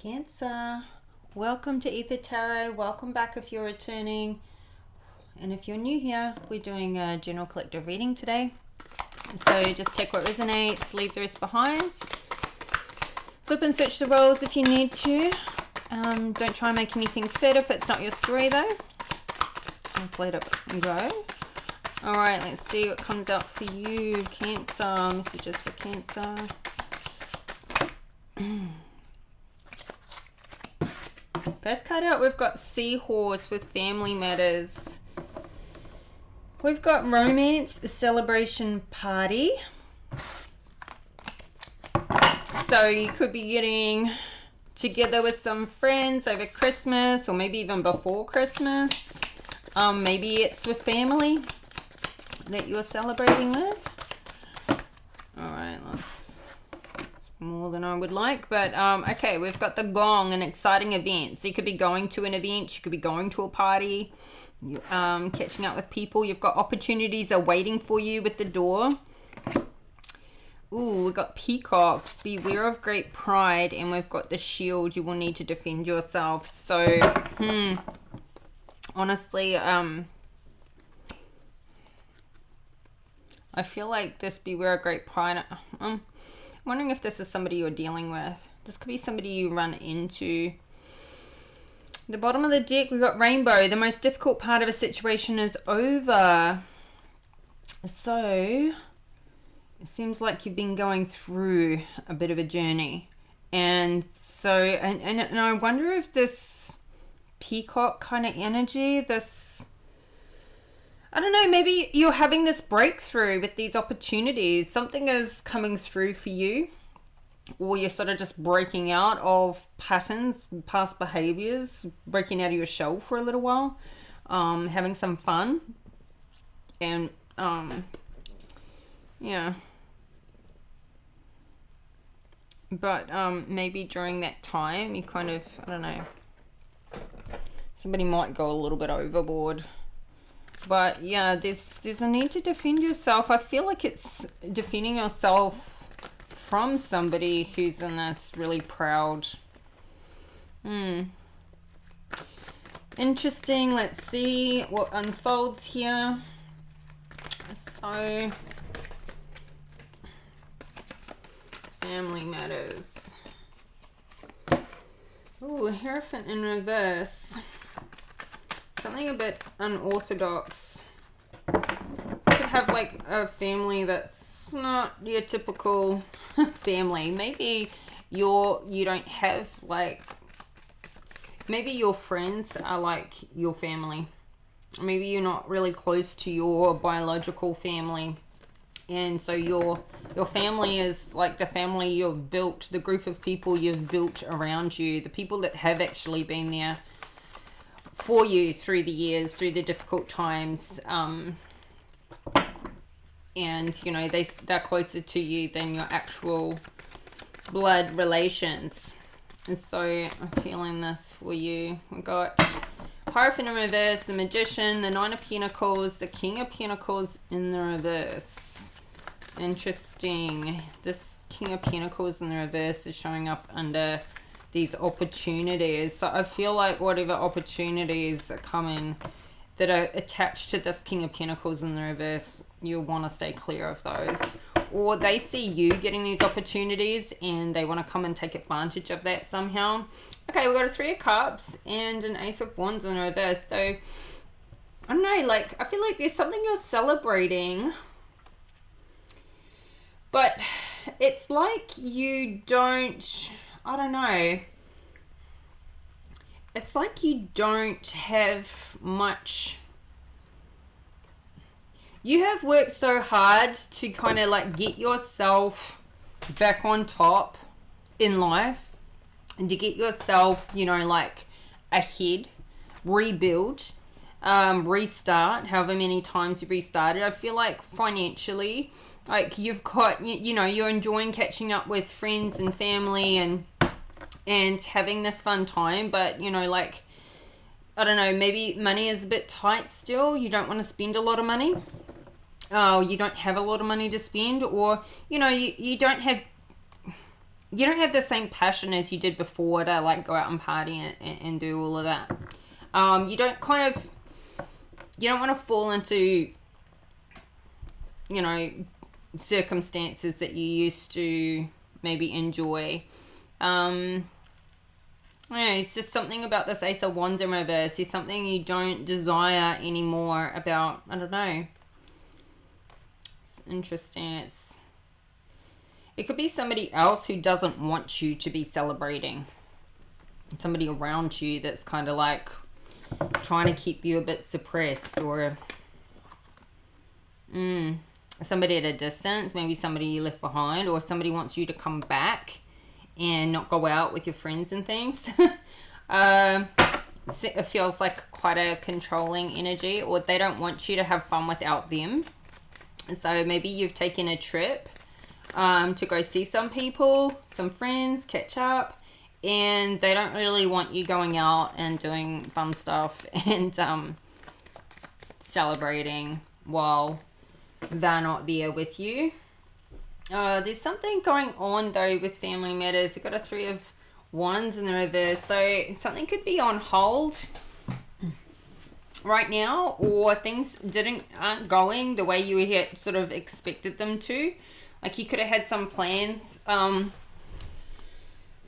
Cancer, welcome to Ether Tarot. Welcome back if you're returning. And if you're new here, we're doing a general collective reading today. So just take what resonates, leave the rest behind. Flip and switch the roles if you need to. Don't try and make anything fit if it's not your story though. Just let it go. Alright, let's see what comes out for you, Cancer. Messages for Cancer. First card out, we've got Seahorse with family matters. We've got romance, celebration, party. So you could be getting together with some friends over Christmas or maybe even before Christmas. Maybe it's with family that you're celebrating with. Alright, it's more than I would like, but okay, we've got the Gong, an exciting event. So you could be going to an event, you could be going to a party, catching up with people. You've got opportunities are waiting for you with the door. Ooh, we've got Peacock, beware of great pride, and we've got the Shield, you will need to defend yourself. So, honestly, I feel like this beware of great pride, I'm wondering if this is somebody you're dealing with. This could be somebody you run into. The bottom of the deck, we've got Rainbow. The most difficult part of a situation is over. So, it seems like you've been going through a bit of a journey. And so, and I wonder if this Peacock kind of energy, this, I don't know, maybe you're having this breakthrough with these opportunities. Something is coming through for you, or you're sort of just breaking out of patterns, past behaviors, breaking out of your shell for a little while, having some fun, and yeah. But maybe during that time, you kind of, I don't know, somebody might go a little bit overboard. But yeah, there's a need to defend yourself. I feel like it's defending yourself from somebody who's in this really proud. Interesting. Let's see what unfolds here. So, family matters. Ooh, Hierophant in reverse. Something a bit unorthodox. You could have like a family that's not your typical family. Maybe you don't have like, maybe your friends are like your family. Maybe you're not really close to your biological family. And so your family is like the family you've built, the group of people you've built around you, the people that have actually been there for you through the years, through the difficult times, and you know they're closer to you than your actual blood relations. And so I'm feeling this for you. We got Hierophant in reverse, the Magician, the Nine of Pentacles, the King of Pentacles in the reverse. Interesting. This King of Pentacles in the reverse is showing up under these opportunities. So I feel like whatever opportunities are coming that are attached to this King of Pentacles in the reverse, you'll want to stay clear of those. Or they see you getting these opportunities and they want to come and take advantage of that somehow. Okay, we've got a Three of Cups and an Ace of Wands in the reverse. So, I don't know, like, I feel like there's something you're celebrating, but it's like you don't, I don't know. It's like you don't have much. You have worked so hard to kind of like get yourself back on top in life and to get yourself, you know, like ahead, rebuild, restart, however many times you've restarted. I feel like financially, like you've got, you know, you're enjoying catching up with friends and family and having this fun time, but you know, like, I don't know, maybe money is a bit tight still. You don't want to spend a lot of money. Oh, you don't have a lot of money to spend, or you know, you don't have you don't have the same passion as you did before to like go out and party and do all of that. You don't you don't want to fall into, you know, circumstances that you used to maybe enjoy. I don't know, it's just something about this Ace of Wands in reverse. It's something you don't desire anymore about, I don't know. It's interesting. It could be somebody else who doesn't want you to be celebrating. Somebody around you that's kind of like trying to keep you a bit suppressed, or somebody at a distance, maybe somebody you left behind, or somebody wants you to come back and not go out with your friends and things. It feels like quite a controlling energy, or they don't want you to have fun without them. So maybe you've taken a trip to go see some people, some friends, catch up, and they don't really want you going out and doing fun stuff and celebrating while they're not there with you. There's something going on though with family matters. We've got a 3 of Wands in the reverse, so something could be on hold right now, or things aren't going the way you had sort of expected them to. Like you could have had some plans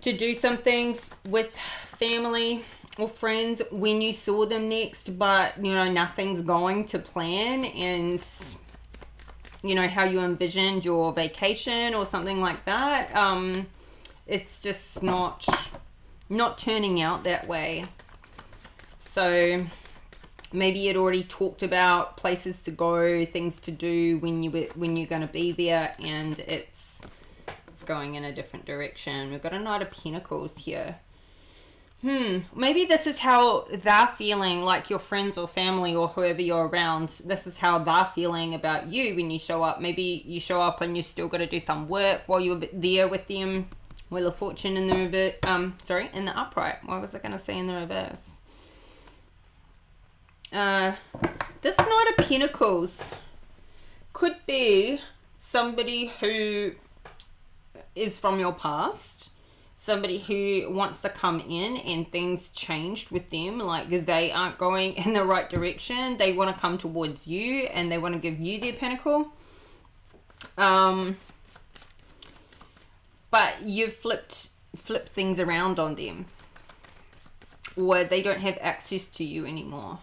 to do some things with family or friends when you saw them next, but you know, nothing's going to plan, and you know, how you envisioned your vacation or something like that. It's just not turning out that way. So maybe you'd already talked about places to go, things to do when you're going to be there, and it's going in a different direction. We've got a Knight of Pentacles here. Maybe this is how they're feeling, like your friends or family or whoever you're around. This is how they're feeling about you when you show up. Maybe you show up and you still got to do some work while you're there with them. Wheel of Fortune in the reverse. In the upright. What was I going to say in the reverse? This Knight of Pentacles could be somebody who is from your past. Somebody who wants to come in and things changed with them, like they aren't going in the right direction. They want to come towards you and they want to give you their pentacle. But you've flipped things around on them, or they don't have access to you anymore.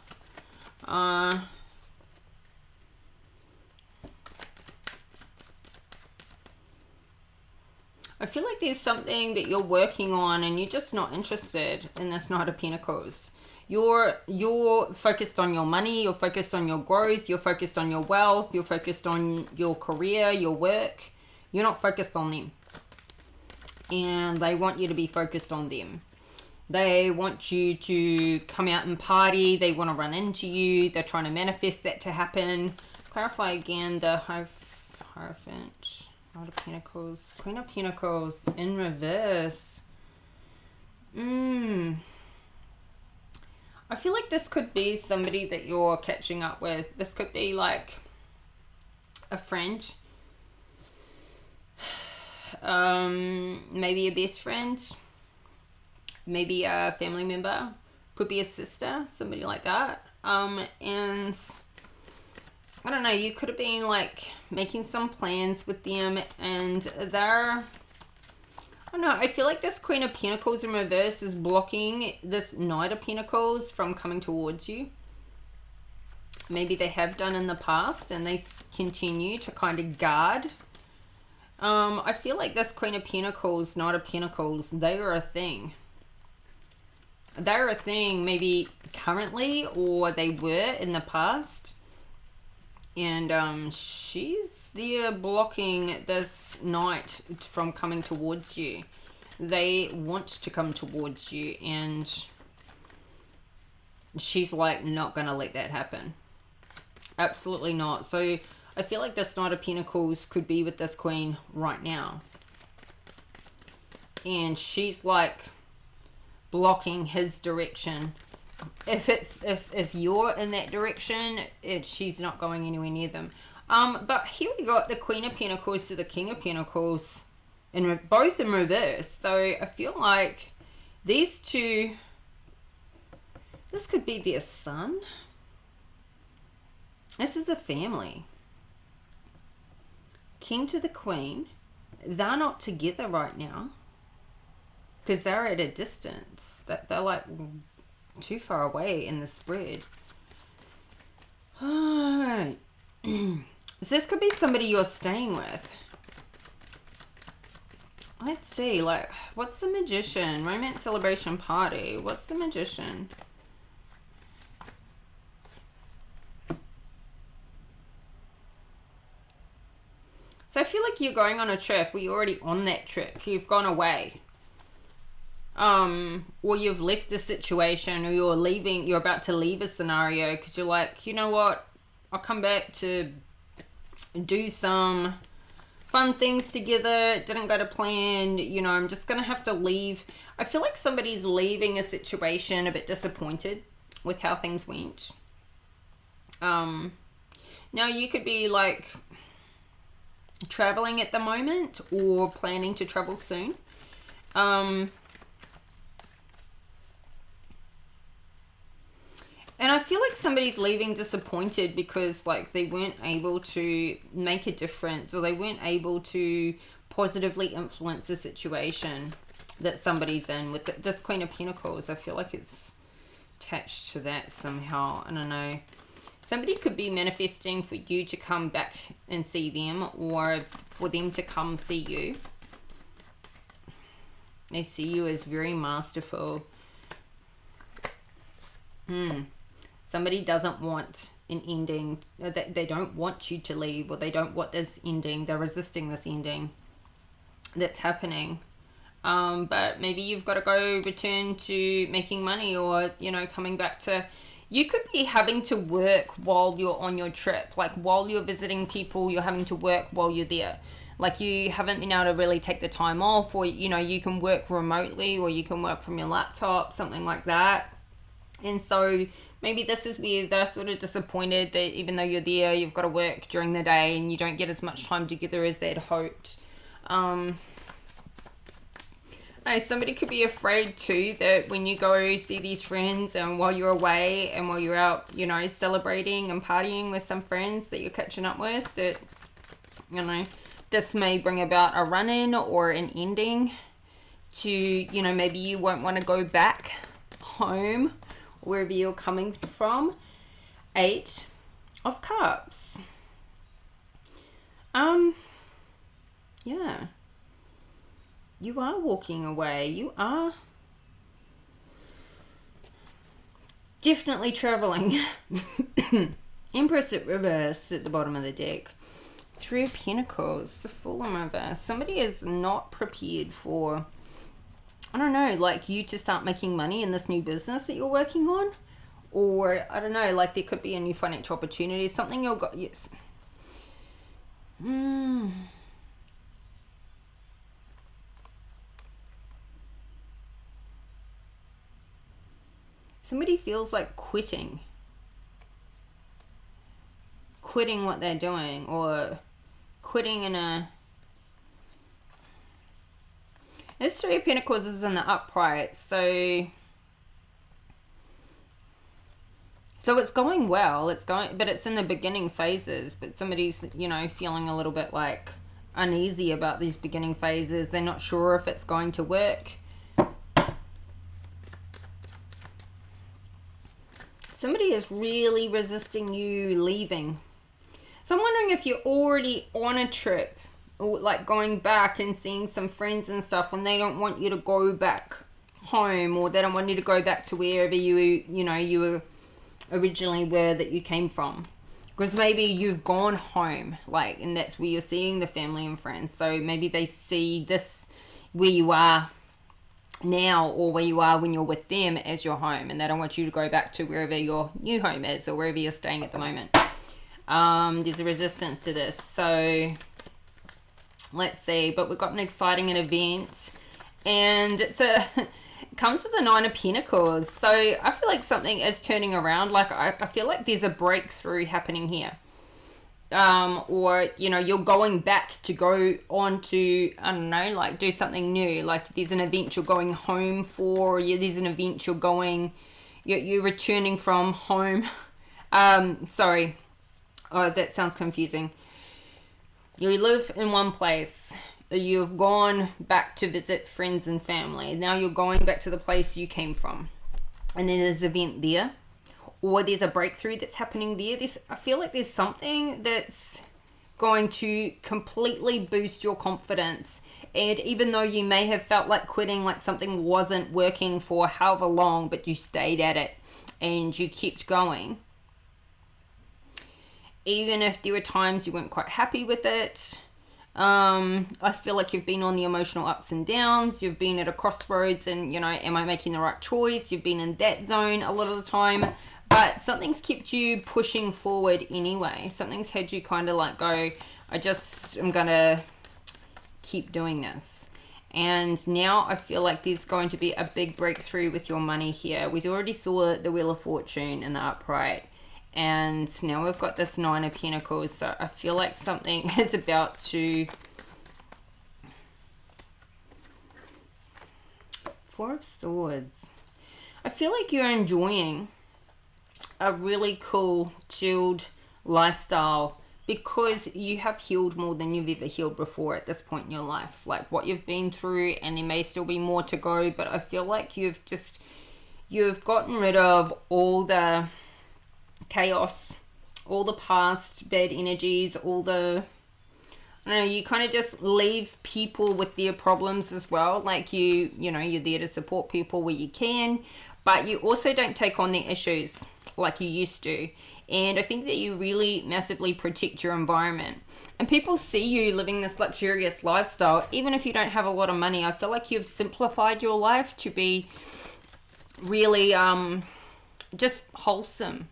I feel like there's something that you're working on and you're just not interested in this Knight of Pentacles. You're focused on your money, you're focused on your growth, you're focused on your wealth, you're focused on your career, your work. You're not focused on them. And they want you to be focused on them. They want you to come out and party. They want to run into you. They're trying to manifest that to happen. Clarify again the Hierophant. Knight of Pentacles, Queen of Pentacles in reverse. I feel like this could be somebody that you're catching up with. This could be like a friend, maybe a best friend, maybe a family member, could be a sister, somebody like that. And I don't know, you could have been like making some plans with them, and I don't know, I feel like this Queen of Pentacles in reverse is blocking this Knight of Pentacles from coming towards you. Maybe they have done in the past and they continue to kind of guard. I feel like this Queen of Pentacles, Knight of Pentacles, they are a thing. They're a thing maybe currently, or they were in the past. And she's there blocking this Knight from coming towards you. They want to come towards you, and she's like not going to let that happen. Absolutely not. So I feel like this Knight of Pentacles could be with this Queen right now. And she's like blocking his direction. If you're in that direction, she's not going anywhere near them. But here we got the Queen of Pentacles to the King of Pentacles. both in reverse. So I feel like these two, this could be their son. This is a family. King to the Queen. They're not together right now because they're at a distance. They're like too far away in the spread. Alright. So this could be somebody you're staying with. Let's see, like, what's the Magician? Romance, celebration, party. What's the Magician? So I feel like you're going on a trip, or you're already on that trip. You've gone away. Or you've left the situation, or you're about to leave a scenario because you're like, you know what? I'll come back to do some fun things together. It didn't go to plan. You know, I'm just going to have to leave. I feel like somebody's leaving a situation a bit disappointed with how things went. Now you could be like traveling at the moment or planning to travel soon. And I feel like somebody's leaving disappointed because like they weren't able to make a difference, or they weren't able to positively influence a situation that somebody's in. With this Queen of Pentacles, I feel like it's attached to that somehow. I don't know. Somebody could be manifesting for you to come back and see them, or for them to come see you. They see you as very masterful. Somebody doesn't want an ending. They don't want you to leave, or they don't want this ending. They're resisting this ending that's happening. But maybe you've got to go return to making money, or, you know, coming back to... You could be having to work while you're on your trip. Like, while you're visiting people, you're having to work while you're there. Like, you haven't been able to really take the time off, or, you know, you can work remotely, or you can work from your laptop, something like that. And so maybe this is where they're sort of disappointed that even though you're there, you've got to work during the day and you don't get as much time together as they'd hoped. Somebody could be afraid too that when you go see these friends, and while you're away and while you're out, you know, celebrating and partying with some friends that you're catching up with, that, you know, this may bring about a run-in or an ending to, you know, maybe you won't want to go back home wherever you're coming from. 8 of Cups. Yeah. You are walking away. You are definitely traveling. Empress at reverse at the bottom of the deck. 3 of Pentacles. The Fool in reverse. Somebody is not prepared for, I don't know, like you to start making money in this new business that you're working on. Or, I don't know, like there could be a new financial opportunity. Something you'll got, yes. Somebody feels like quitting what they're doing, or quitting in a... This 3 of Pentacles is in the upright, so it's going well. But it's in the beginning phases. But somebody's, you know, feeling a little bit like uneasy about these beginning phases. They're not sure if it's going to work. Somebody is really resisting you leaving. So I'm wondering if you're already on a trip, or like going back and seeing some friends and stuff, when they don't want you to go back home, or they don't want you to go back to wherever you were originally were, that you came from. Because maybe you've gone home, like, and that's where you're seeing the family and friends. So maybe they see this where you are now, or where you are when you're with them, as your home, and they don't want you to go back to wherever your new home is, or wherever you're staying at the moment. There's a resistance to this, so let's see. But we've got an exciting event, and it comes with the 9 of Pentacles. So I feel like something is turning around. Like I feel like there's a breakthrough happening here. or you know, you're going back to go on to, I don't know, like do something new. Like there's an event you're going home for, or there's an event you're returning from home. Sorry, oh, that sounds confusing. You live in one place, you've gone back to visit friends and family, now you're going back to the place you came from, and then there's an event there, or there's a breakthrough that's happening there. I feel like there's something that's going to completely boost your confidence. And even though you may have felt like quitting, like something wasn't working for however long, but you stayed at it and you kept going, even if there were times you weren't quite happy with it, I feel like you've been on the emotional ups and downs. You've been at a crossroads and, you know, am I making the right choice? You've been in that zone a lot of the time. But something's kept you pushing forward anyway. Something's had you kind of like go, I'm going to keep doing this. And now I feel like there's going to be a big breakthrough with your money here. We already saw the Wheel of Fortune in the upright. And now we've got this Nine of Pentacles. So I feel like something is about to... Four of Swords. I feel like you're enjoying a really cool, chilled lifestyle because you have healed more than you've ever healed before at this point in your life. Like what you've been through, and there may still be more to go, but I feel like you've gotten rid of all the chaos, all the past bad energies, all the, I don't know, you kind of just leave people with their problems as well. Like you know, you're there to support people where you can, but you also don't take on their issues like you used to. And I think that you really massively protect your environment. And people see you living this luxurious lifestyle, even if you don't have a lot of money. I feel like you've simplified your life to be really just wholesome,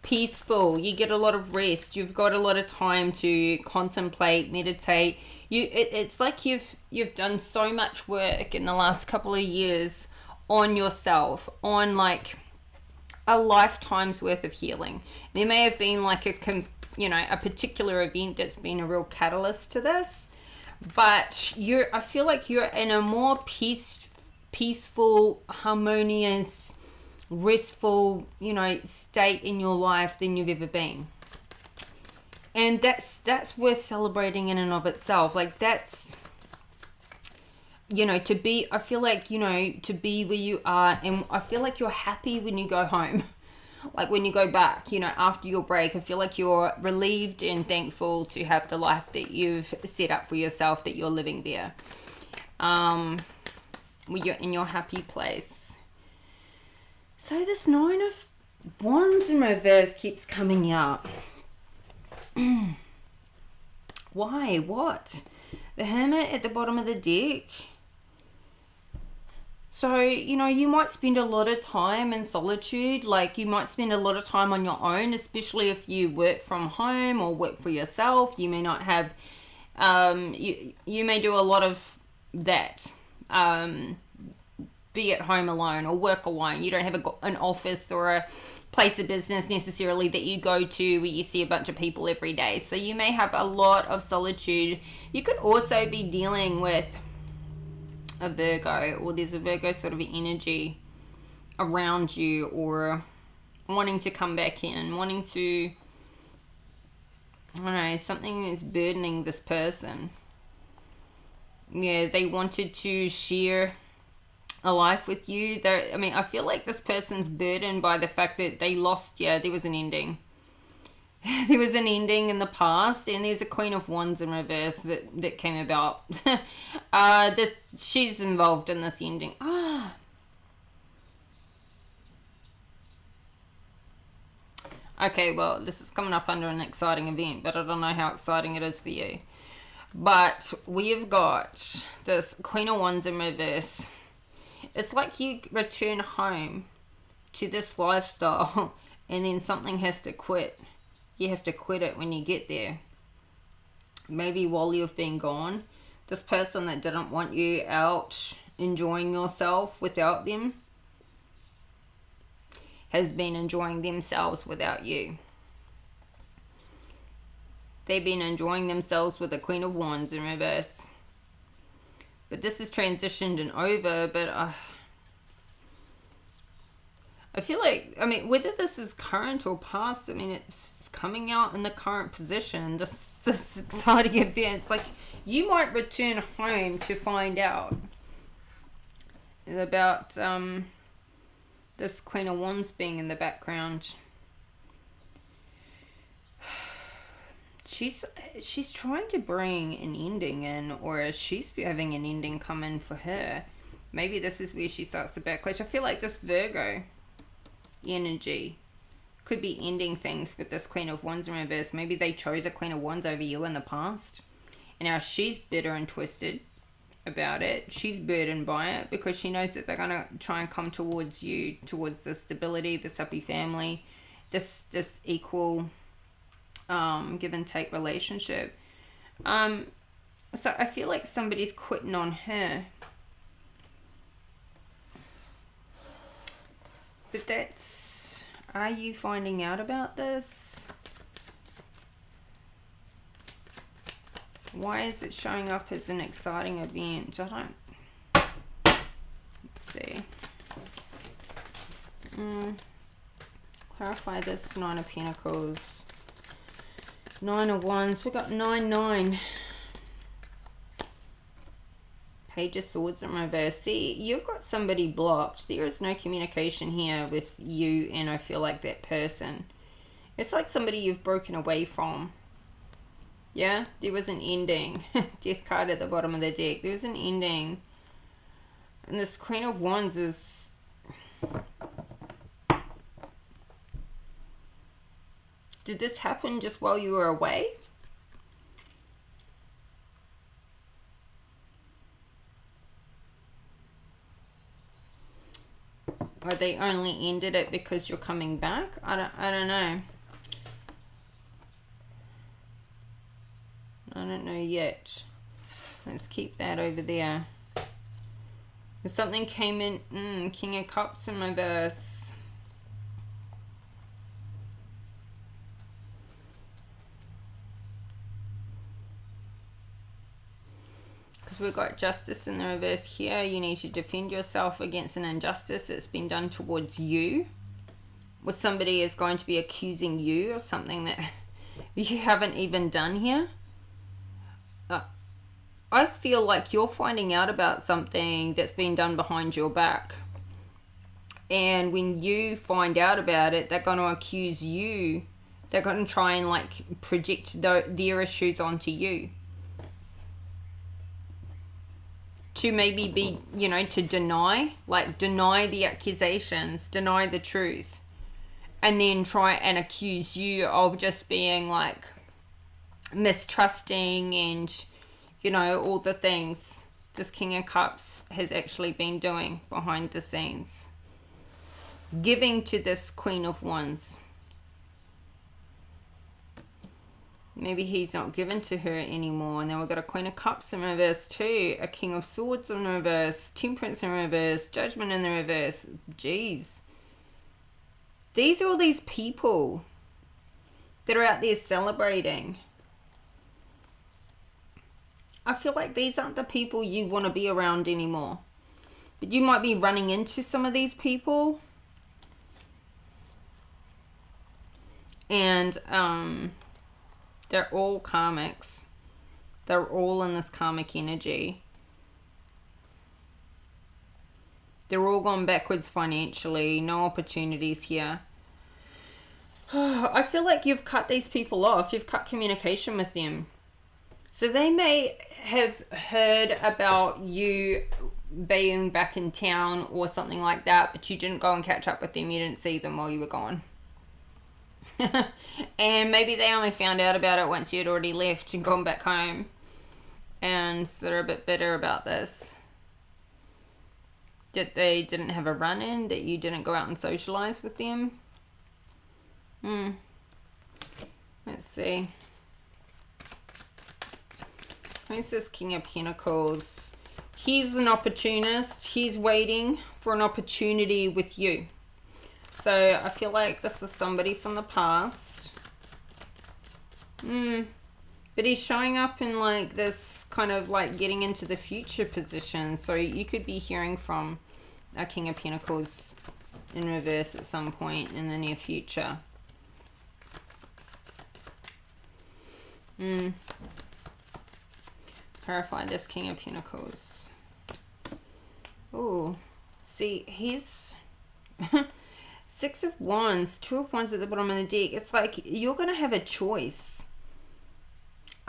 peaceful. You get a lot of rest. You've got a lot of time to contemplate, meditate. It's like you've done so much work in the last couple of years on yourself, on like a lifetime's worth of healing. There may have been like a particular event that's been a real catalyst to this, but I feel like you're in a more peaceful, harmonious, restful, state in your life than you've ever been. And that's worth celebrating in and of itself. Like that's, to be, I feel like, to be where you are, and I feel like you're happy when you go home. Like when you go back, after your break, I feel like you're relieved and thankful to have the life that you've set up for yourself, that you're living there. Where you're in your happy place. So this Nine of Wands in reverse keeps coming up. Why? What? The Hermit at the bottom of the deck. So, you might spend a lot of time in solitude. Like, you might spend a lot of time on your own, especially if you work from home or work for yourself. You may not have, you may do a lot of that. Be at home alone or work alone. You don't have an office or a place of business necessarily that you go to where you see a bunch of people every day. So you may have a lot of solitude. You could also be dealing with a Virgo, or there's a Virgo sort of energy around you, or wanting to come back in, wanting to, I don't know, something is burdening this person. Yeah, they wanted to share a life with you. I feel like this person's burdened by the fact that they lost, there was an ending. There was an ending in the past, and there's a Queen of Wands in reverse that came about. She's involved in this ending. Okay, well, this is coming up under an exciting event, but I don't know how exciting it is for you. But we've got this Queen of Wands in reverse. It's like you return home to this lifestyle and then something has to quit. You have to quit it when you get there. Maybe while you've been gone. This person that didn't want you out enjoying yourself without them has been enjoying themselves without you. They've been enjoying themselves with the Queen of Wands in reverse. But this is transitioned and over, but I feel like, I mean, whether this is current or past, I mean, it's coming out in the current position. This exciting event. It's like you might return home to find out about this Queen of Wands being in the background. She's trying to bring an ending in, or she's having an ending come in for her. Maybe this is where she starts to backlash. I feel like this Virgo energy could be ending things with this Queen of Wands in reverse. Maybe they chose a Queen of Wands over you in the past, and now she's bitter and twisted about it. She's burdened by it because she knows that they're going to try and come towards you, towards this stability, this happy family, this equal give and take relationship. So I feel like somebody's quitting on her. But that's... Are you finding out about this? Why is it showing up as an exciting event? I don't... Let's see. Clarify this. 9 of Pentacles. 9 of Wands. We got 9. Page of Swords in reverse. See, you've got somebody blocked. There is no communication here with you and I feel like that person. It's like somebody you've broken away from. Yeah, there was an ending. Death card at the bottom of the deck. There was an ending. And this Queen of Wands is... Did this happen just while you were away? Or they only ended it because you're coming back? I don't know. I don't know yet. Let's keep that over there. If something came in, King of Cups in reverse. Because we've got Justice in the reverse here. You need to defend yourself against an injustice that's been done towards you. Or somebody is going to be accusing you of something that you haven't even done here. I feel like you're finding out about something that's been done behind your back. And when you find out about it, they're going to accuse you. They're going to try and like project their issues onto you. To maybe be, you know, to deny the accusations, deny the truth. And then try and accuse you of just being like mistrusting and... You know, all the things this King of Cups has actually been doing behind the scenes. Giving to this Queen of Wands. Maybe he's not given to her anymore. And then we've got a Queen of Cups in reverse too. A King of Swords in reverse. Temperance in reverse. Judgment in the reverse. Jeez. These are all these people that are out there celebrating. I feel like these aren't the people you want to be around anymore. But you might be running into some of these people. And they're all karmics. They're all in this karmic energy. They're all gone backwards financially. No opportunities here. I feel like you've cut these people off. You've cut communication with them. So they may have heard about you being back in town or something like that, but you didn't go and catch up with them. You didn't see them while you were gone. And maybe they only found out about it once you had already left and gone back home. And so they're a bit bitter about this. That they didn't have a run-in, that you didn't go out and socialize with them. Let's see. Who's this King of Pentacles? He's an opportunist. He's waiting for an opportunity with you. So I feel like this is somebody from the past. But he's showing up in like this kind of like getting into the future position. So you could be hearing from a King of Pentacles in reverse at some point in the near future. Clarify this King of Pentacles. Oh, see, he's Six of Wands, Two of Wands at the bottom of the deck. It's like you're going to have a choice.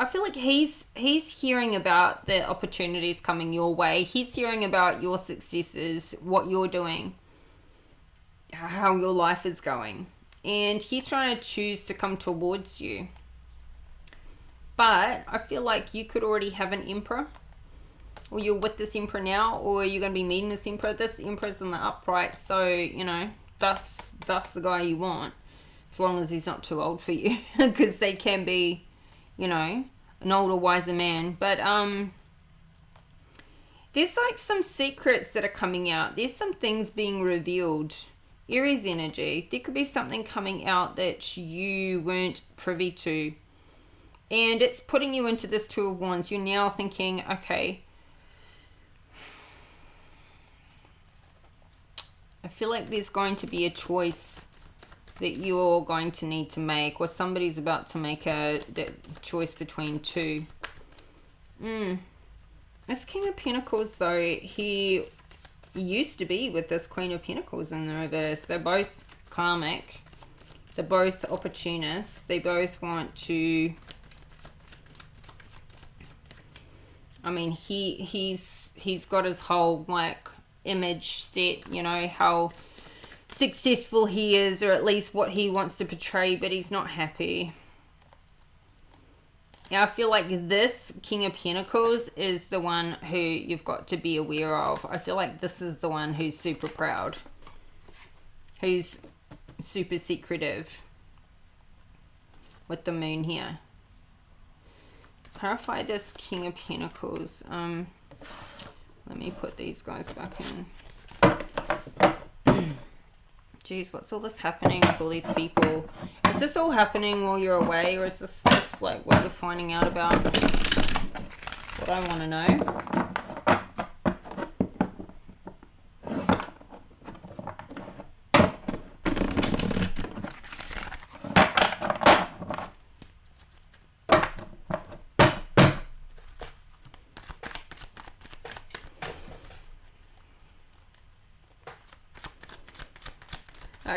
I feel like he's hearing about the opportunities coming your way. He's hearing about your successes, what you're doing, how your life is going. And he's trying to choose to come towards you. But I feel like you could already have an Emperor. Or you're with this Emperor now. Or you're going to be meeting this Emperor. This Emperor's in the upright. So, you know, that's the guy you want. As long as he's not too old for you. Because they can be, you know, an older, wiser man. But there's like some secrets that are coming out. There's some things being revealed. Aries energy. There could be something coming out that you weren't privy to. And it's putting you into this Two of Wands. You're now thinking, okay, I feel like there's going to be a choice that you're going to need to make, or somebody's about to make a choice between two. This King of Pentacles, though, he used to be with this Queen of Pentacles in the reverse. They're both karmic. They're both opportunists. They both want to... I mean, he's got his whole, like, image set, you know, how successful he is, or at least what he wants to portray, but he's not happy. Yeah, I feel like this King of Pentacles is the one who you've got to be aware of. I feel like this is the one who's super proud, who's super secretive with the moon here. Clarify this King of Pentacles. Let me put these guys back in. Jeez, what's all this happening with all these people? Is this all happening while you're away, or is this just like what you're finding out about? What I want to know.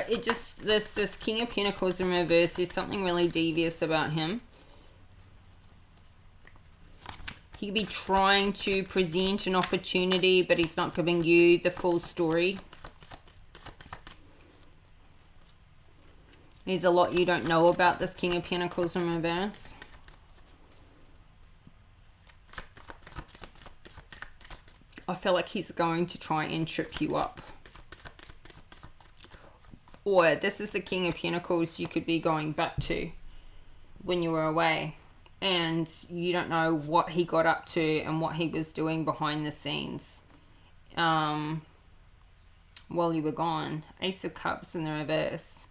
It just, this King of Pentacles in reverse, there's something really devious about him. He could be trying to present an opportunity, but he's not giving you the full story. There's a lot you don't know about this King of Pentacles in reverse. I feel like he's going to try and trip you up. Or this is the King of Pentacles you could be going back to when you were away. And you don't know what he got up to and what he was doing behind the scenes while you were gone. Ace of Cups in the reverse.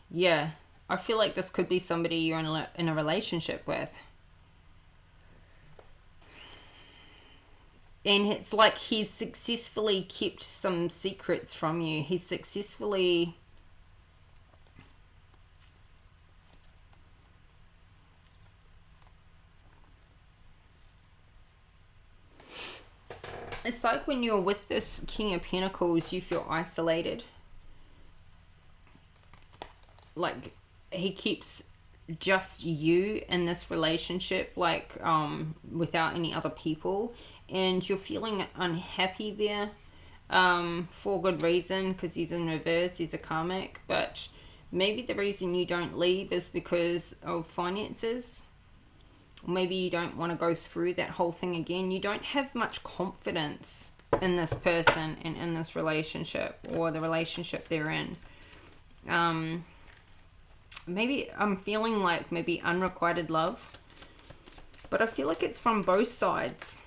Yeah, I feel like this could be somebody you're in a relationship with. And it's like he's successfully kept some secrets from you. He's successfully... It's like when you're with this King of Pentacles, you feel isolated. Like, he keeps just you in this relationship, like, without any other people. And you're feeling unhappy there for good reason, because he's in reverse, he's a karmic. But maybe the reason you don't leave is because of finances. Maybe you don't want to go through that whole thing again. You don't have much confidence in this person and in this relationship, or the relationship they're in. Maybe I'm feeling like maybe unrequited love, but I feel like it's from both sides.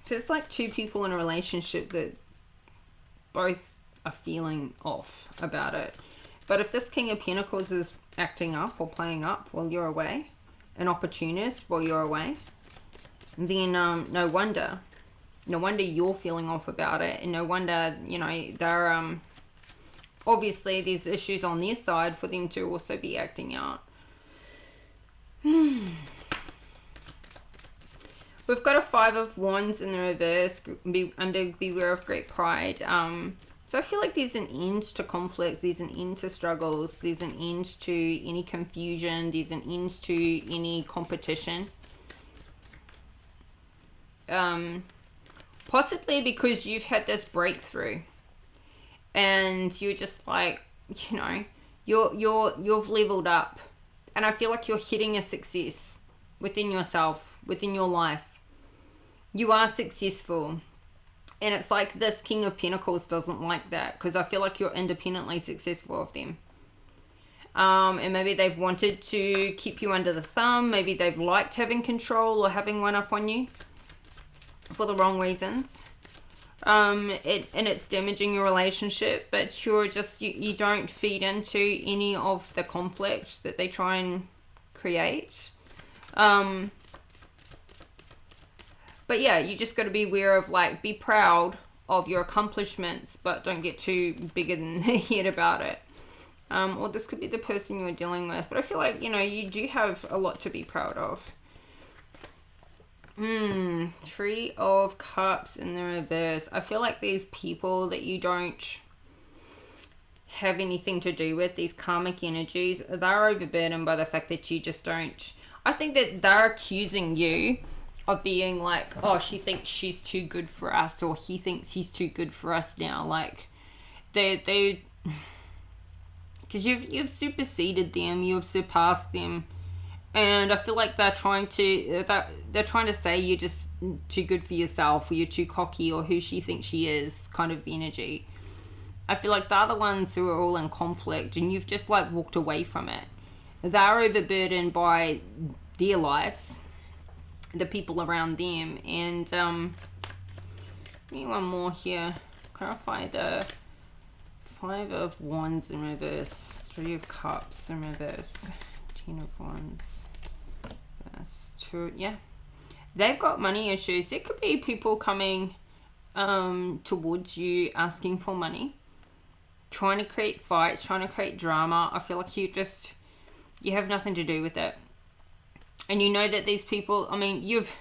So it's like two people in a relationship that both are feeling off about it. But if this King of Pentacles is acting up or playing up while you're away, an opportunist while you're away, then no wonder you're feeling off about it, and no wonder, you know, they're obviously there's issues on their side for them to also be acting out. We've got a 5 of Wands in the reverse, beware of great pride. So I feel like there's an end to conflict, there's an end to struggles, there's an end to any confusion, there's an end to any competition. Possibly because you've had this breakthrough and you're just like, you know, you've leveled up, and I feel like you're hitting a success within yourself, within your life. You are successful. And it's like this King of Pentacles doesn't like that, because I feel like you're independently successful of them. And maybe they've wanted to keep you under the thumb. Maybe they've liked having control or having one up on you for the wrong reasons. And it's damaging your relationship, but you're just, you don't feed into any of the conflict that they try and create. But yeah, you just got to be aware of, like, be proud of your accomplishments, but don't get too bigger than the head about it. Or this could be the person you're dealing with. But I feel like, you know, you do have a lot to be proud of. 3 of Cups in the reverse. I feel like these people that you don't have anything to do with, these karmic energies, they're overburdened by the fact that you just don't. I think that they're accusing you of being like, oh, she thinks she's too good for us, or he thinks he's too good for us now. Like, they because you've superseded them, you've surpassed them, and I feel like they're trying to say you're just too good for yourself, or you're too cocky, or who she thinks she is kind of energy. I feel like they're the ones who are all in conflict, and you've just like walked away from it. They're overburdened by their lives, the people around them. And me one more here. Clarify the 5 of Wands in reverse, 3 of Cups in reverse, 10 of Wands, that's 2. Yeah, they've got money issues. There could be people coming towards you asking for money, trying to create fights, trying to create drama. I feel like you have nothing to do with it. And you know that these people, I mean, you've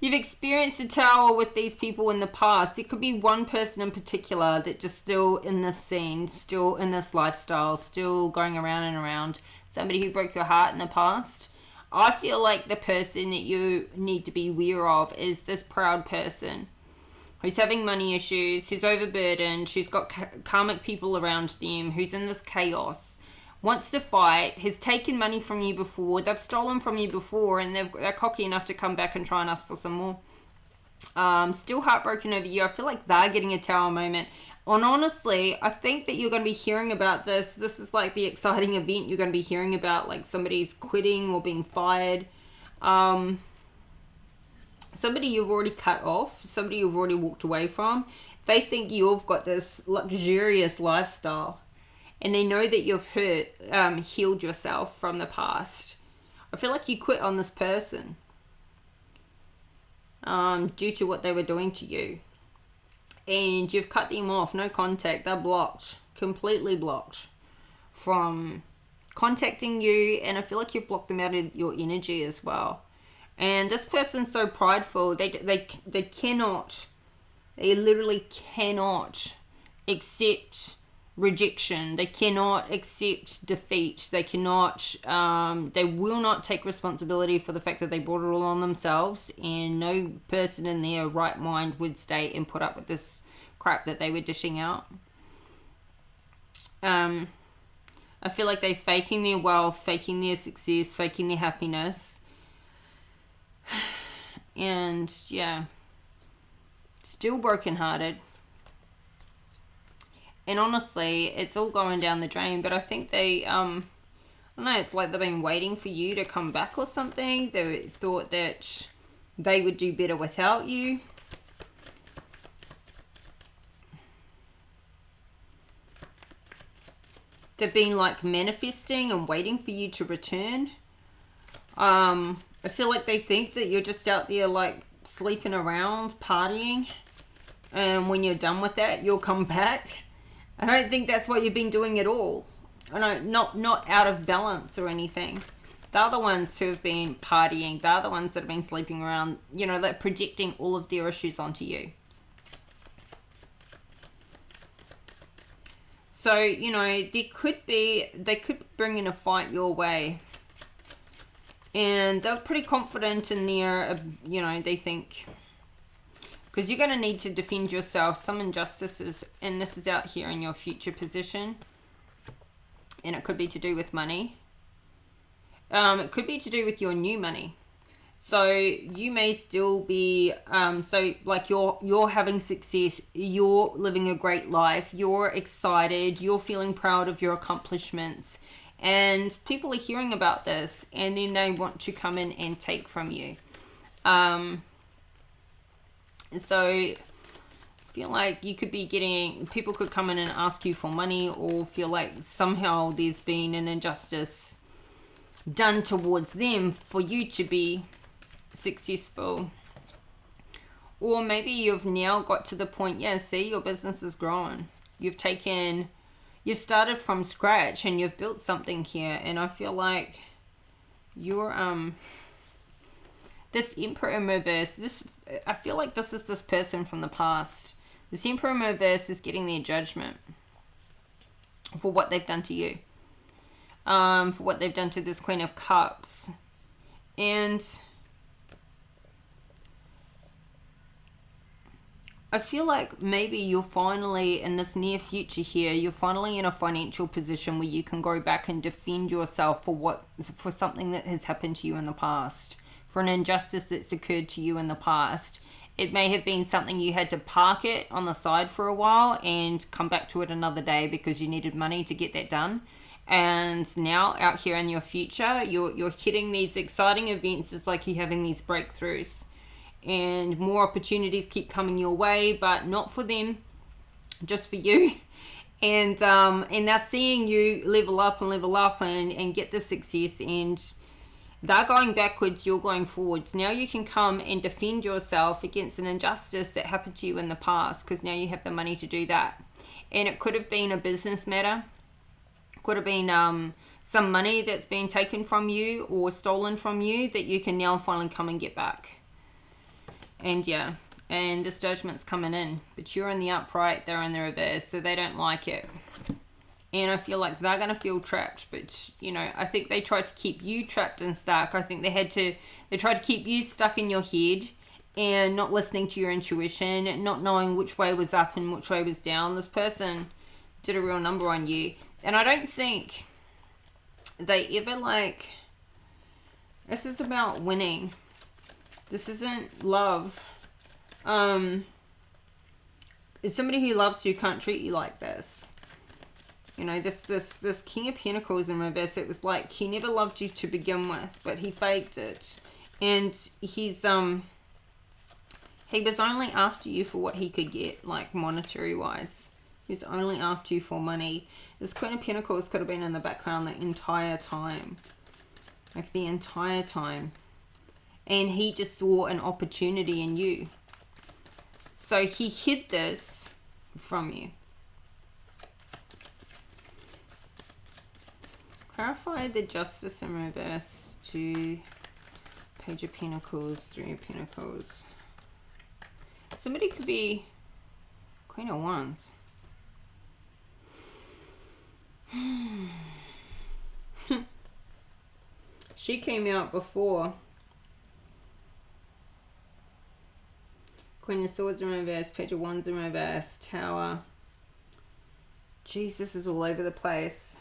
experienced a tower with these people in the past. There could be one person in particular that just still in this scene, still in this lifestyle, still going around and around. Somebody who broke your heart in the past. I feel like the person that you need to be aware of is this proud person who's having money issues, who's overburdened, who's got karmic people around them, who's in this chaos, wants to fight, has taken money from you before, they've stolen from you before, and they're cocky enough to come back and try and ask for some more. Still heartbroken over you. I feel like they're getting a tower moment. And honestly, I think that you're going to be hearing about this. This is like the exciting event you're going to be hearing about, like somebody's quitting or being fired. Somebody you've already cut off, somebody you've already walked away from. They think you've got this luxurious lifestyle. And they know that you've healed yourself from the past. I feel like you quit on this person due to what they were doing to you. And you've cut them off, no contact. They're blocked, completely blocked from contacting you. And I feel like you've blocked them out of your energy as well. And this person's so prideful. They literally cannot accept rejection. They cannot accept defeat. They cannot they will not take responsibility for the fact that they brought it all on themselves, and no person in their right mind would stay and put up with this crap that they were dishing out. I feel like they're faking their wealth, faking their success, faking their happiness, and yeah, still brokenhearted. And honestly, it's all going down the drain. But I think they, I don't know, it's like they've been waiting for you to come back or something. They thought that they would do better without you. they've been like manifesting and waiting for you to return. I feel like they think that you're just out there like sleeping around, partying, and when you're done with that, you'll come back. I don't think that's what you've been doing at all. I don't, not out of balance or anything. They're the ones who have been partying. They're the ones that have been sleeping around, you know, like projecting all of their issues onto you. So, you know, they could bring in a fight your way. And they're pretty confident in their, you know, they think, because you're going to need to defend yourself. Some injustices, and this is out here in your future position. And it could be to do with money. It could be to do with your new money. So you may still be, so like you're having success, you're living a great life, you're excited, you're feeling proud of your accomplishments. And people are hearing about this, and then they want to come in and take from you. So I feel like you could be getting, people could come in and ask you for money, or feel like somehow there's been an injustice done towards them for you to be successful. Or maybe you've now got to the point, yeah, see, your business is growing. You've started from scratch and you've built something here. And I feel like you're, this Emperor in reverse, I feel like this is this person from the past. This Emperor in reverse is getting their judgment for what they've done to you. For what they've done to this Queen of Cups. And I feel like maybe you're finally, in this near future here, you're finally in a financial position where you can go back and defend yourself for something that has happened to you in the past, for an injustice that's occurred to you in the past. It may have been something you had to park it on the side for a while and come back to it another day because you needed money to get that done. And now out here in your future, you're hitting these exciting events. It's like you're having these breakthroughs. And more opportunities keep coming your way, but not for them, just for you. And they're seeing you level up and get the success, and they're going backwards, you're going forwards. Now you can come and defend yourself against an injustice that happened to you in the past, because now you have the money to do that. And it could have been a business matter, could have been some money that's been taken from you or stolen from you that you can now finally come and get back. And yeah, and this judgment's coming in, but you're in the upright, they're in the reverse, so they don't like it. And I feel like they're going to feel trapped, but you know, I think they tried to keep you trapped and stuck. I think they tried to keep you stuck in your head and not listening to your intuition, not knowing which way was up and which way was down. This person did a real number on you. And I don't think they ever this is about winning. This isn't love. Somebody who loves you can't treat you like this. You know, this King of Pentacles in reverse, it was like he never loved you to begin with, but he faked it. And he was only after you for what he could get, like monetary wise. He was only after you for money. This Queen of Pentacles could have been in the background the entire time. Like the entire time. And he just saw an opportunity in you. So he hid this from you. Clarify the Justice in reverse to Page of Pentacles, Three of Pentacles. Somebody could be Queen of Wands. She came out before. Queen of Swords in reverse, Page of Wands in reverse, Tower. Jesus is all over the place.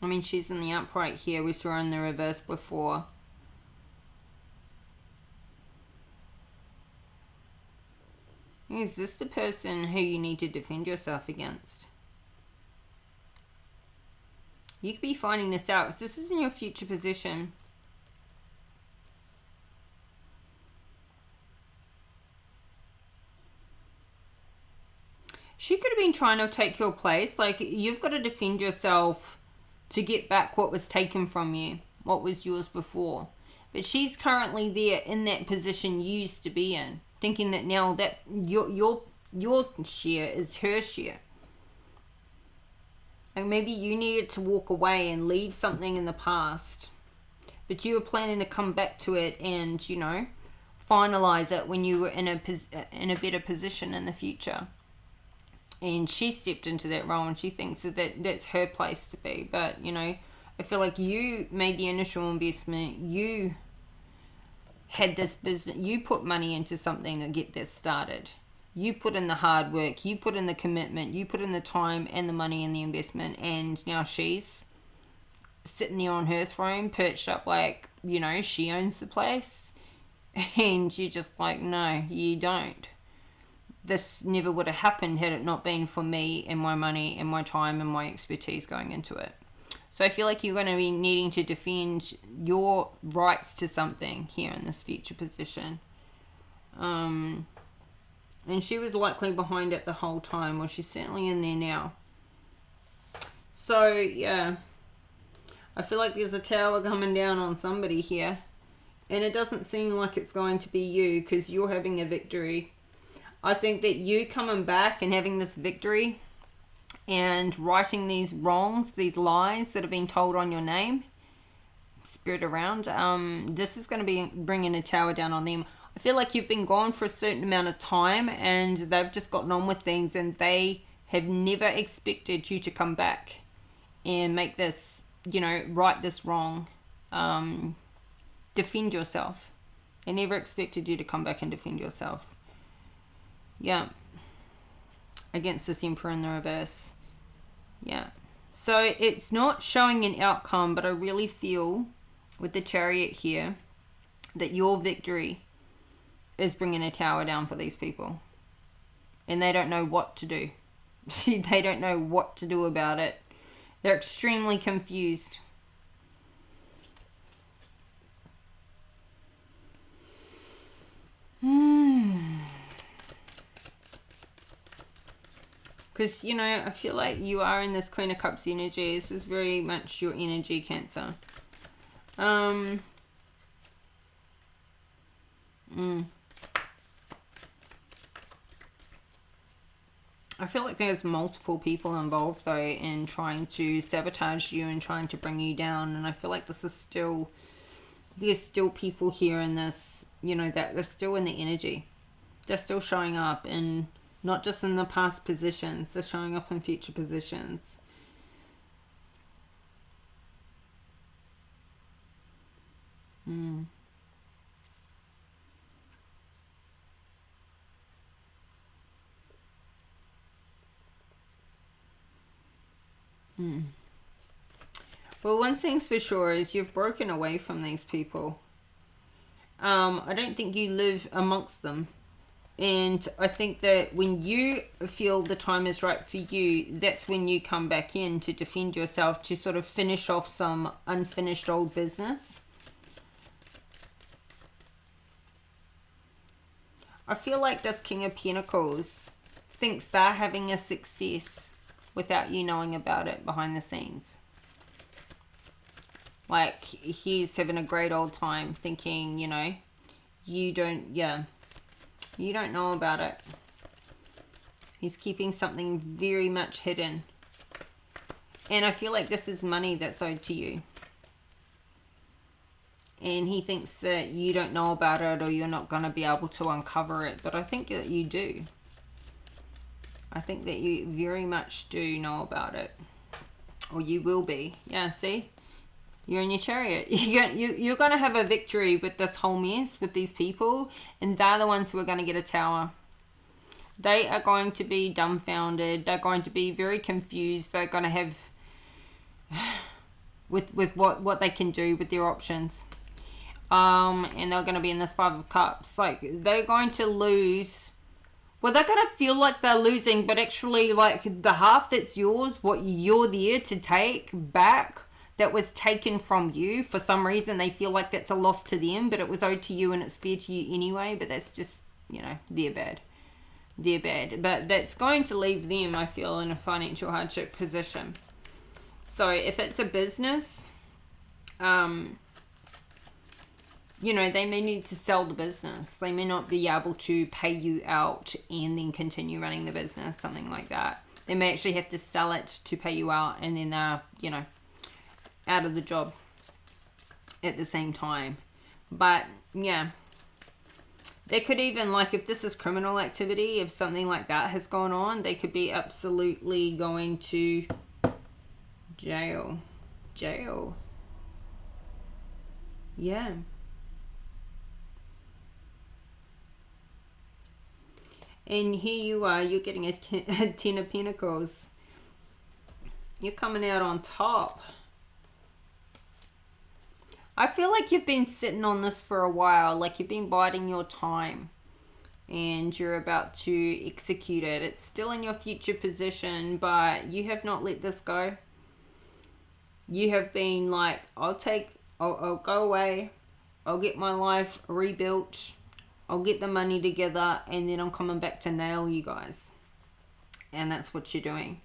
I mean, she's in the upright here. We saw her in the reverse before. Is this the person who you need to defend yourself against? You could be finding this out because this is in your future position. She could have been trying to take your place. Like, you've got to defend yourself to get back what was taken from you, what was yours before. But she's currently there in that position you used to be in, thinking that now that your share is her share. Like, maybe you needed to walk away and leave something in the past, but you were planning to come back to it and, you know, finalize it when you were in a better position in the future. And she stepped into that role and she thinks that that's her place to be. But, you know, I feel like you made the initial investment. You had this business. You put money into something to get this started. You put in the hard work. You put in the commitment. You put in the time and the money and the investment. And now she's sitting there on her throne, perched up like, you know, she owns the place. And you're just like, no, you don't. This never would have happened had it not been for me and my money and my time and my expertise going into it. So I feel like you're going to be needing to defend your rights to something here in this future position. And she was likely behind it the whole time, or she's certainly in there now. So, yeah. I feel like there's a tower coming down on somebody here. And it doesn't seem like it's going to be you because you're having a victory. I think that you coming back and having this victory and righting these wrongs, these lies that have been told on your name, spirit around, this is going to be bringing a tower down on them. I feel like you've been gone for a certain amount of time and they've just gotten on with things and they have never expected you to come back and make this, you know, right this wrong, defend yourself. They never expected you to come back and defend yourself. Yeah. Against this Emperor in the reverse. Yeah. So it's not showing an outcome, but I really feel with the Chariot here that your victory is bringing a tower down for these people. And they don't know what to do. They don't know what to do about it. They're extremely confused. Because, you know, I feel like you are in this Queen of Cups energy. This is very much your energy, Cancer. I feel like there's multiple people involved, though, in trying to sabotage you and trying to bring you down. And I feel like this is still... There's still people here in this, you know, that they're still in the energy. They're still showing up in... Not just in the past positions, they're showing up in future positions. Well, one thing's for sure is you've broken away from these people. I don't think you live amongst them. And I think that when you feel the time is right for you, that's when you come back in to defend yourself, to sort of finish off some unfinished old business. I feel like this King of Pentacles thinks they're having a success without you knowing about it behind the scenes. Like, he's having a great old time thinking, you know, you don't know about it. He's keeping something very much hidden. And I feel like this is money that's owed to you. And he thinks that you don't know about it or you're not going to be able to uncover it. But I think that you do. I think that you very much do know about it. Or you will be. Yeah, see? You're in your Chariot. You're going to have a victory with this whole mess, with these people. And they're the ones who are going to get a tower. They are going to be dumbfounded. They're going to be very confused. They're going to have... with what they can do with their options. And they're going to be in this Five of Cups. Like, they're going to lose Well, they're going to feel like they're losing, but actually, like, the half that's yours, what you're there to take back, that was taken from you, for some reason, they feel like that's a loss to them, but it was owed to you and it's fair to you anyway, but that's just, you know, they're bad. They're bad. But that's going to leave them, I feel, in a financial hardship position. So if it's a business, you know, they may need to sell the business. They may not be able to pay you out and then continue running the business, something like that. They may actually have to sell it to pay you out, and then they're, you know, out of the job at the same time. But yeah, they could even, like, if this is criminal activity, if something like that has gone on, they could be absolutely going to jail. Yeah. And here you are, you're getting a 10 of Pentacles. You're coming out on top. I feel like you've been sitting on this for a while, like you've been biding your time and you're about to execute it. It's still in your future position, but you have not let this go. You have been like, I'll go away, I'll get my life rebuilt, I'll get the money together, and then I'm coming back to nail you guys. And that's what you're doing.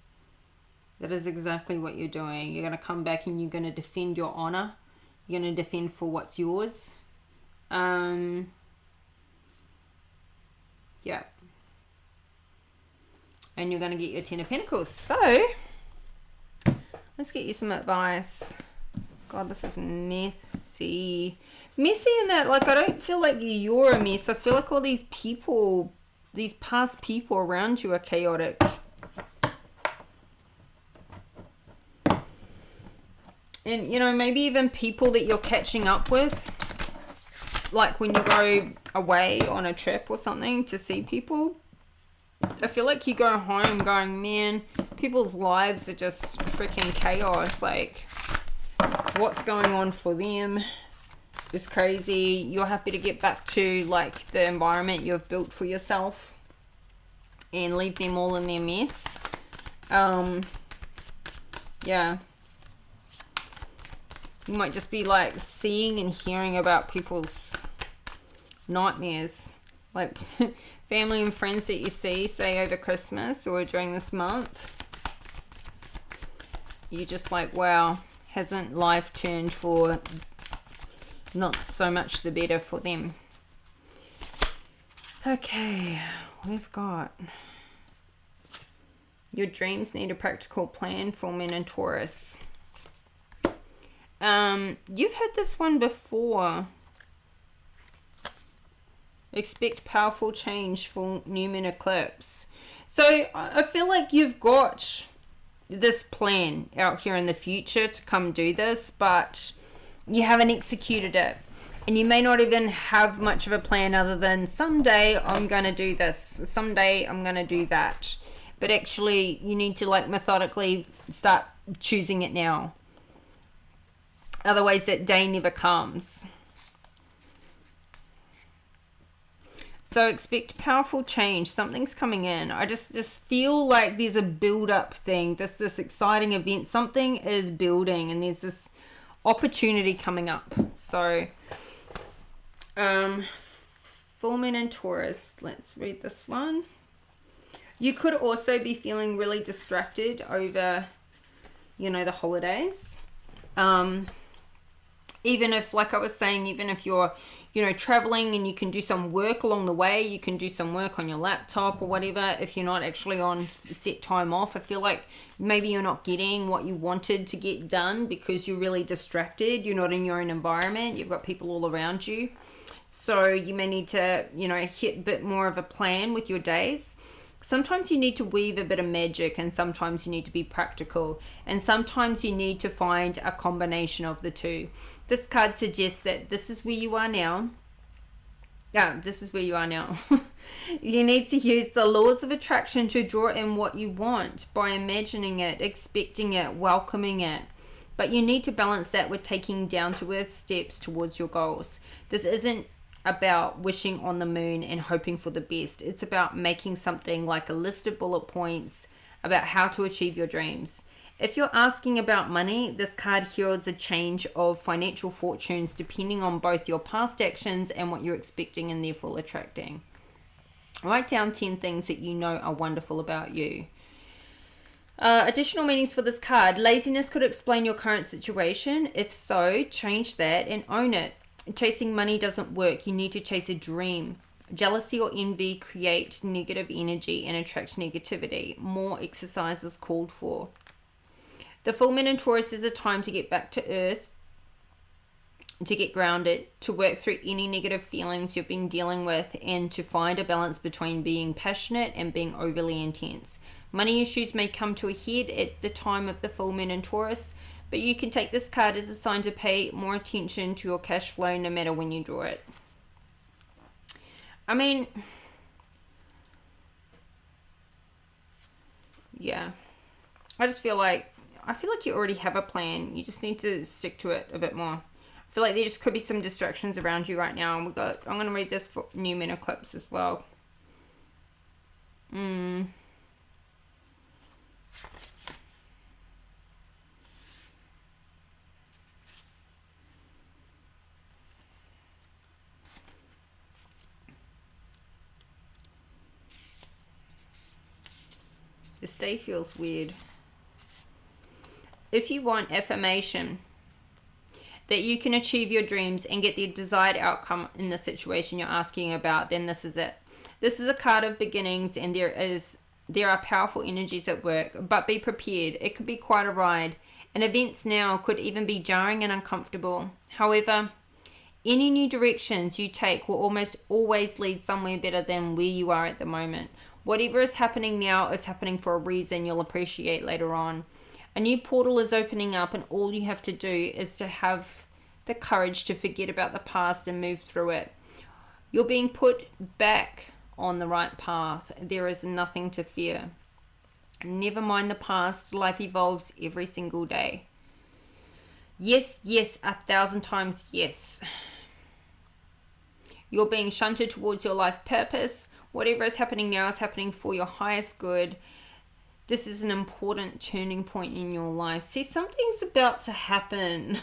That is exactly what you're doing. You're going to come back and you're going to defend your honor. You're going to defend for what's yours. Yeah. And you're going to get your 10 of Pentacles. So, let's get you some advice. God, this is messy. Messy in that, like, I don't feel like you're a mess. I feel like all these people, these past people around you are chaotic. And, you know, maybe even people that you're catching up with, like when you go away on a trip or something to see people, I feel like you go home going, man, people's lives are just freaking chaos. Like, what's going on for them is crazy. You're happy to get back to, like, the environment you've built for yourself and leave them all in their mess. Yeah. You might just be, like, seeing and hearing about people's nightmares. Like, family and friends that you see, say, over Christmas or during this month. You're just like, wow, hasn't life turned for not so much the better for them? Okay, we've got... Your dreams need a practical plan, full moon and Taurus. You've had this one before. Expect powerful change for new moon eclipse. So I feel like you've got this plan out here in the future to come do this, but you haven't executed it. And you may not even have much of a plan other than someday I'm going to do this. Someday I'm going to do that. But actually you need to, like, methodically start choosing it now. Otherwise that day never comes. So expect powerful change. Something's coming in. I just feel like there's a build-up thing. This exciting event. Something is building and there's this opportunity coming up. So, full moon in Taurus. Let's read this one. You could also be feeling really distracted over, you know, the holidays. Even if, like I was saying, even if you're, you know, traveling and you can do some work along the way, you can do some work on your laptop or whatever. If you're not actually on set time off, I feel like maybe you're not getting what you wanted to get done because you're really distracted. You're not in your own environment. You've got people all around you. So you may need to, you know, hit a bit more of a plan with your days. Sometimes you need to weave a bit of magic and sometimes you need to be practical. And sometimes you need to find a combination of the two. This card suggests that this is where you are now. Yeah, this is where you are now. You need to use the laws of attraction to draw in what you want by imagining it, expecting it, welcoming it. But you need to balance that with taking down to earth steps towards your goals. This isn't about wishing on the moon and hoping for the best. It's about making something like a list of bullet points about how to achieve your dreams. If you're asking about money, this card heralds a change of financial fortunes depending on both your past actions and what you're expecting and therefore attracting. Write down 10 things that you know are wonderful about you. Additional meanings for this card. Laziness could explain your current situation. If so, change that and own it. Chasing money doesn't work. You need to chase a dream. Jealousy or envy create negative energy and attract negativity. More exercise is called for. The full moon in Taurus is a time to get back to earth, to get grounded, to work through any negative feelings you've been dealing with, and to find a balance between being passionate and being overly intense. Money issues may come to a head at the time of the full moon in Taurus, but you can take this card as a sign to pay more attention to your cash flow no matter when you draw it. I mean, yeah. I feel like you already have a plan. You just need to stick to it a bit more. I feel like there just could be some distractions around you right now. I'm going to read this for new moon eclipse as well. This day feels weird. If you want affirmation that you can achieve your dreams and get the desired outcome in the situation you're asking about, then this is it. This is a card of beginnings, and there are powerful energies at work, but be prepared. It could be quite a ride, and events now could even be jarring and uncomfortable. However, any new directions you take will almost always lead somewhere better than where you are at the moment. Whatever is happening now is happening for a reason you'll appreciate later on. A new portal is opening up, and all you have to do is to have the courage to forget about the past and move through it. You're being put back on the right path. There is nothing to fear. Never mind the past. Life evolves every single day. Yes, yes, 1,000 times yes. You're being shunted towards your life purpose. Whatever is happening now is happening for your highest good. This is an important turning point in your life. See, something's about to happen.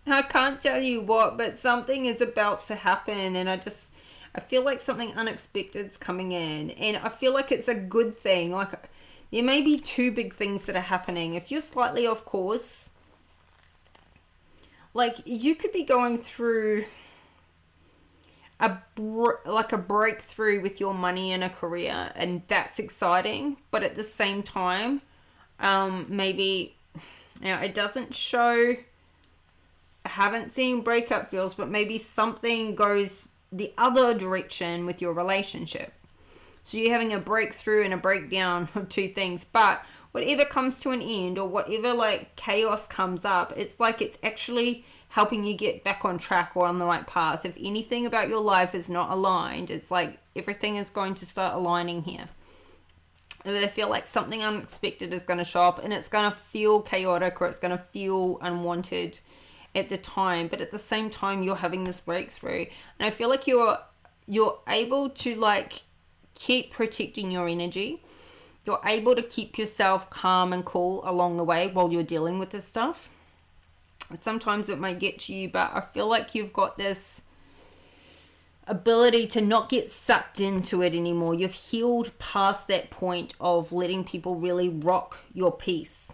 I can't tell you what, but something is about to happen. And I feel like something unexpected is coming in. And I feel like it's a good thing. Like, there may be two big things that are happening. If you're slightly off course, like, you could be going through a breakthrough with your money and a career, and that's exciting. But at the same time, maybe, it doesn't show, I haven't seen breakup feels, but maybe something goes the other direction with your relationship. So you're having a breakthrough and a breakdown of two things, but whatever comes to an end, or whatever like chaos comes up, it's like it's actually helping you get back on track or on the right path. If anything about your life is not aligned, it's like everything is going to start aligning here. And I feel like something unexpected is going to show up, and it's going to feel chaotic, or it's going to feel unwanted at the time, but at the same time you're having this breakthrough. And I feel like you're able to like keep protecting your energy. You're able to keep yourself calm and cool along the way while you're dealing with this stuff. Sometimes it might get to you, but I feel like you've got this ability to not get sucked into it anymore. You've healed past that point of letting people really rock your peace.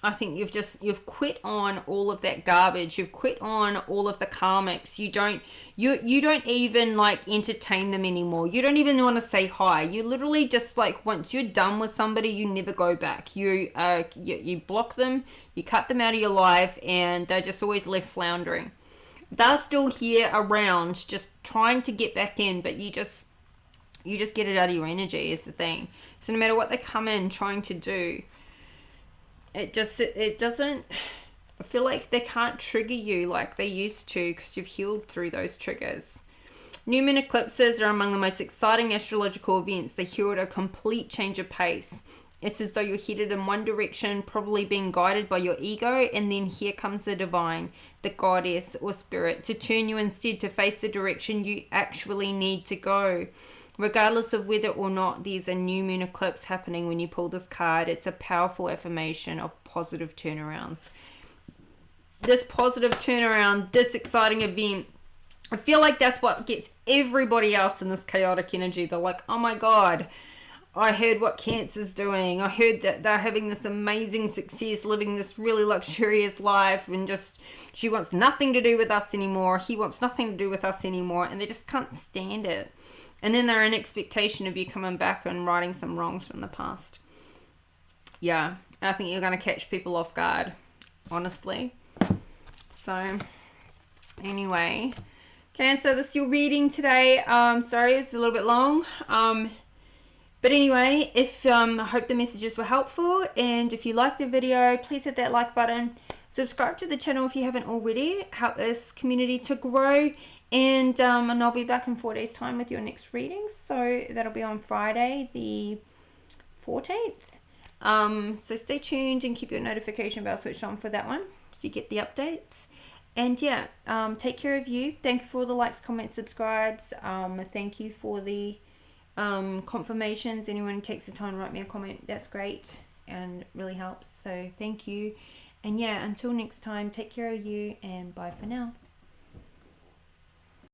I think you've quit on all of that garbage. You've quit on all of the karmics. You don't even like entertain them anymore. You don't even want to say hi. You literally just like, once you're done with somebody, you never go back. You block them, you cut them out of your life, and they're just always left floundering. They're still here around, just trying to get back in, but you just get it out of your energy is the thing. So no matter what they come in trying to do, it doesn't, I feel like they can't trigger you like they used to, because you've healed through those triggers. New moon eclipses are among the most exciting astrological events. They herald a complete change of pace. It's as though you're headed in one direction, probably being guided by your ego, and then here comes the divine, the goddess or spirit, to turn you instead to face the direction you actually need to go. Regardless of whether or not there's a new moon eclipse happening when you pull this card, it's a powerful affirmation of positive turnarounds. This positive turnaround, this exciting event, I feel like that's what gets everybody else in this chaotic energy. They're like, oh my God, I heard what Cancer's doing. I heard that they're having this amazing success, living this really luxurious life, and just, she wants nothing to do with us anymore. He wants nothing to do with us anymore, and they just can't stand it. And then they're in expectation of you coming back and righting some wrongs from the past. Yeah, I think you're going to catch people off guard, honestly. So, anyway, Cancer, this is your reading today. Sorry, it's a little bit long. But anyway, I hope the messages were helpful, and if you liked the video, please hit that like button. Subscribe to the channel if you haven't already. Help this community to grow, and I'll be back in 4 days' time with your next reading. So that'll be on Friday, the 14th. So stay tuned and keep your notification bell switched on for that one, so you get the updates. And yeah, take care of you. Thank you for all the likes, comments, subscribes. Thank you for the confirmations. Anyone who takes the time to write me a comment, that's great and really helps. So thank you. And yeah, until next time, take care of you and bye for now.